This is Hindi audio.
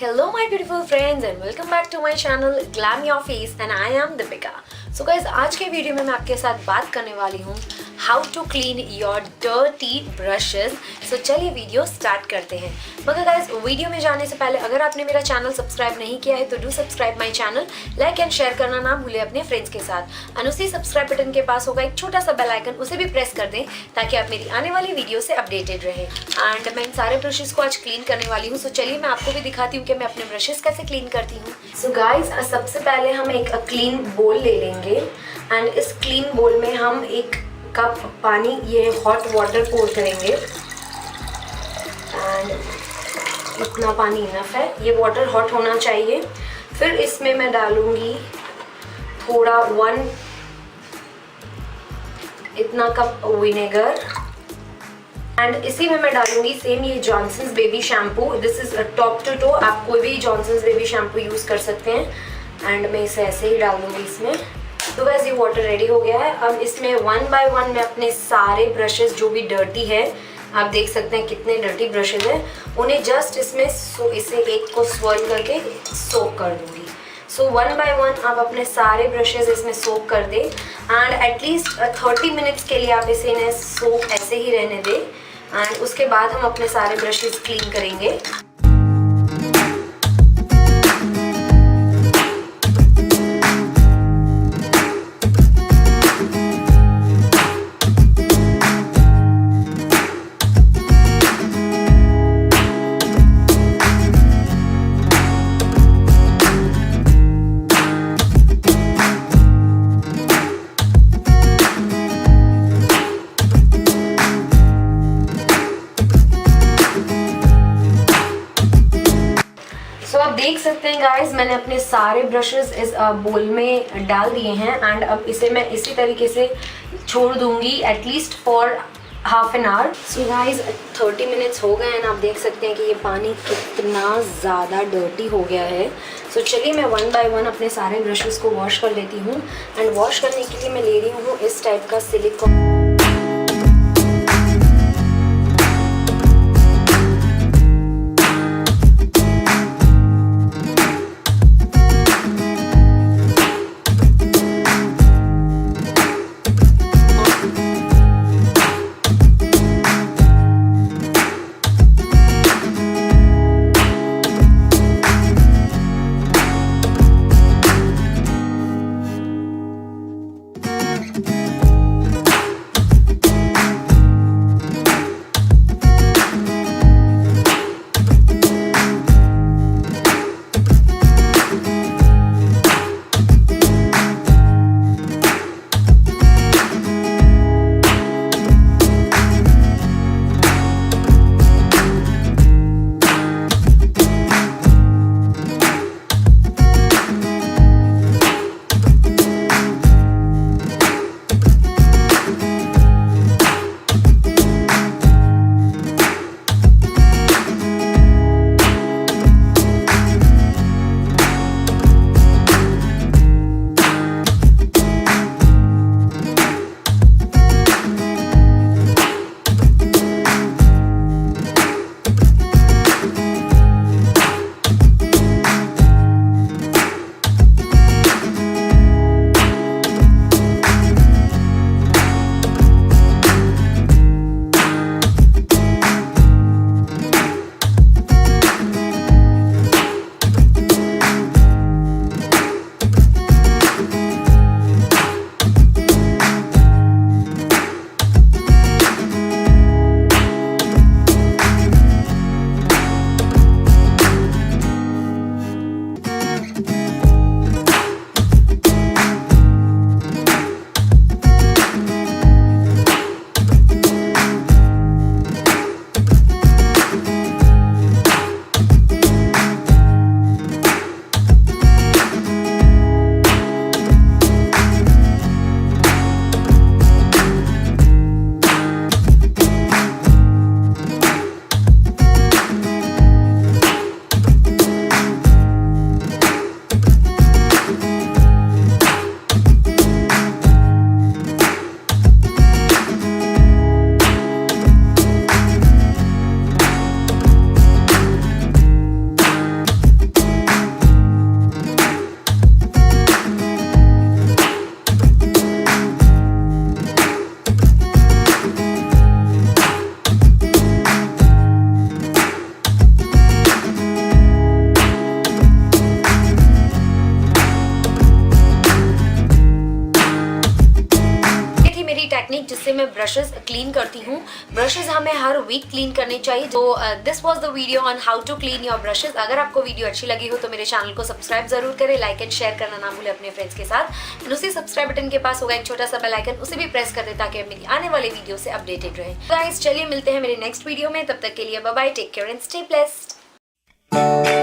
Hello my beautiful friends and welcome back to my channel Glam your face and I am Deepika. So guys, आज के वीडियो में मैं आपके साथ बात करने वाली हूँ how to clean your dirty brushes. So चलिए वीडियो स्टार्ट करते हैं. मगर गाइज वीडियो में जाने से पहले अगर आपने मेरा चैनल सब्सक्राइब नहीं किया है तो do subscribe my channel, like and share करना ना भूले अपने फ्रेंड्स के साथ. और उसी सब्सक्राइब बटन के पास होगा एक छोटा सा बेल आइकन, उसे भी प्रेस कर दें ताकि आप मेरी आने वाली वीडियो से अपडेटेड रहें. एंड मैं इन सारे ब्रशेस को आज क्लीन करने वाली हूँ. सो चलिए मैं आपको भी दिखाती हूँ कि मैं अपने ब्रशेस कैसे क्लीन करती हूँ. सो गाइज सबसे पहले हम एक क्लीन बोल ले लेंगे एंड इस क्लीन बोल में हम एक कप पानी, ये हॉट वाटर पोर करेंगे एंड इतना पानी इनफ है. ये वाटर हॉट होना चाहिए. फिर इसमें मैं डालूंगी थोड़ा इतना कप विनेगर एंड इसी में मैं डालूंगी सेम ये Johnson's baby shampoo. This is top to toe. आप कोई भी जॉनसन्स बेबी शैम्पू यूज़ कर सकते हैं एंड मैं इसे ऐसे ही डाल दूंगी इसमें. तो वैसे ये वाटर रेडी हो गया है. अब इसमें वन बाय वन मैं अपने सारे ब्रशेस जो भी डर्टी है, आप देख सकते हैं कितने डर्टी ब्रशेस हैं, उन्हें जस्ट इसमें इसे एक को स्वर्ल करके सोक कर दूंगी. सो वन बाय वन आप अपने सारे ब्रशेस इसमें सोक कर दें एंड एटलीस्ट 30 मिनट्स के लिए आप इसे इन्हें सोक ऐसे ही रहने दें एंड उसके बाद हम अपने सारे ब्रशेस क्लीन करेंगे. तो आप देख सकते हैं गाइस, मैंने अपने सारे ब्रशेस इस बोल में डाल दिए हैं एंड अब इसे मैं इसी तरीके से छोड़ दूंगी at least for half an hour. So guys 30 minutes हो गए हैं. आप देख सकते हैं कि ये पानी कितना ज़्यादा डर्टी हो गया है. सो चलिए मैं वन बाय वन अपने सारे ब्रशेस को वॉश कर लेती हूँ एंड वॉश करने के लिए मैं ले रही हूँ इस टाइप का सिलिकॉन. जिससे मैं ब्रशेस क्लीन करती हूँ। ब्रशेस हमें हर वीक क्लीन करने चाहिए। तो this was the video on how to clean your brushes. अगर आपको वीडियो अच्छी लगी हो तो मेरे चैनल को सब्सक्राइब जरूर करें, लाइक एंड शेयर करना ना भूलें अपने फ्रेंड्स के साथ। उसी सब्सक्राइब बटन के पास होगा एक छोटा सा बेल आइकन, उसे भी प्रेस कर दें ताकि आप मेरी आने वाले वीडियो से अपडेटेड रहें। गाइस चलिए मिलते हैं मेरे नेक्स्ट वीडियो में, तब तक के लिए bye bye, take care and stay blessed.